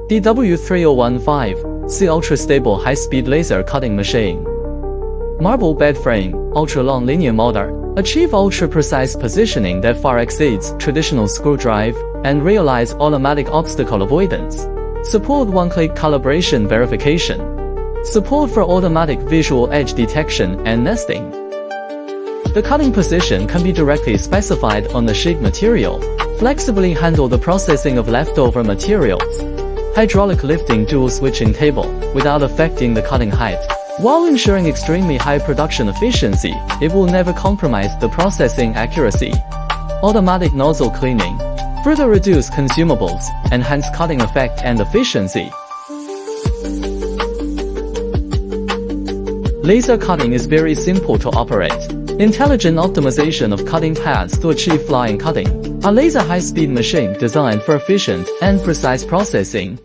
DW3015, ultra-stable high-speed laser cutting machine. Marble bed frame, ultra-long linear motor, achieve ultra-precise positioning that far exceeds traditional screw drive, and realize automatic obstacle avoidance. Support one-click calibration verification. Support for automatic visual edge detection and nesting. The cutting position can be directly specified on the sheet material. Flexibly handle the processing of leftover materials. Hydraulic lifting dual switching table, without affecting the cutting height. While ensuring extremely high production efficiency, it will never compromise the processing accuracy. Automatic nozzle cleaning. Further reduce consumables, enhance cutting effect and efficiency. Laser cutting is very simple to operate. Intelligent optimization of cutting paths to achieve flying cutting. A laser high-speed machine designed for efficient and precise processing.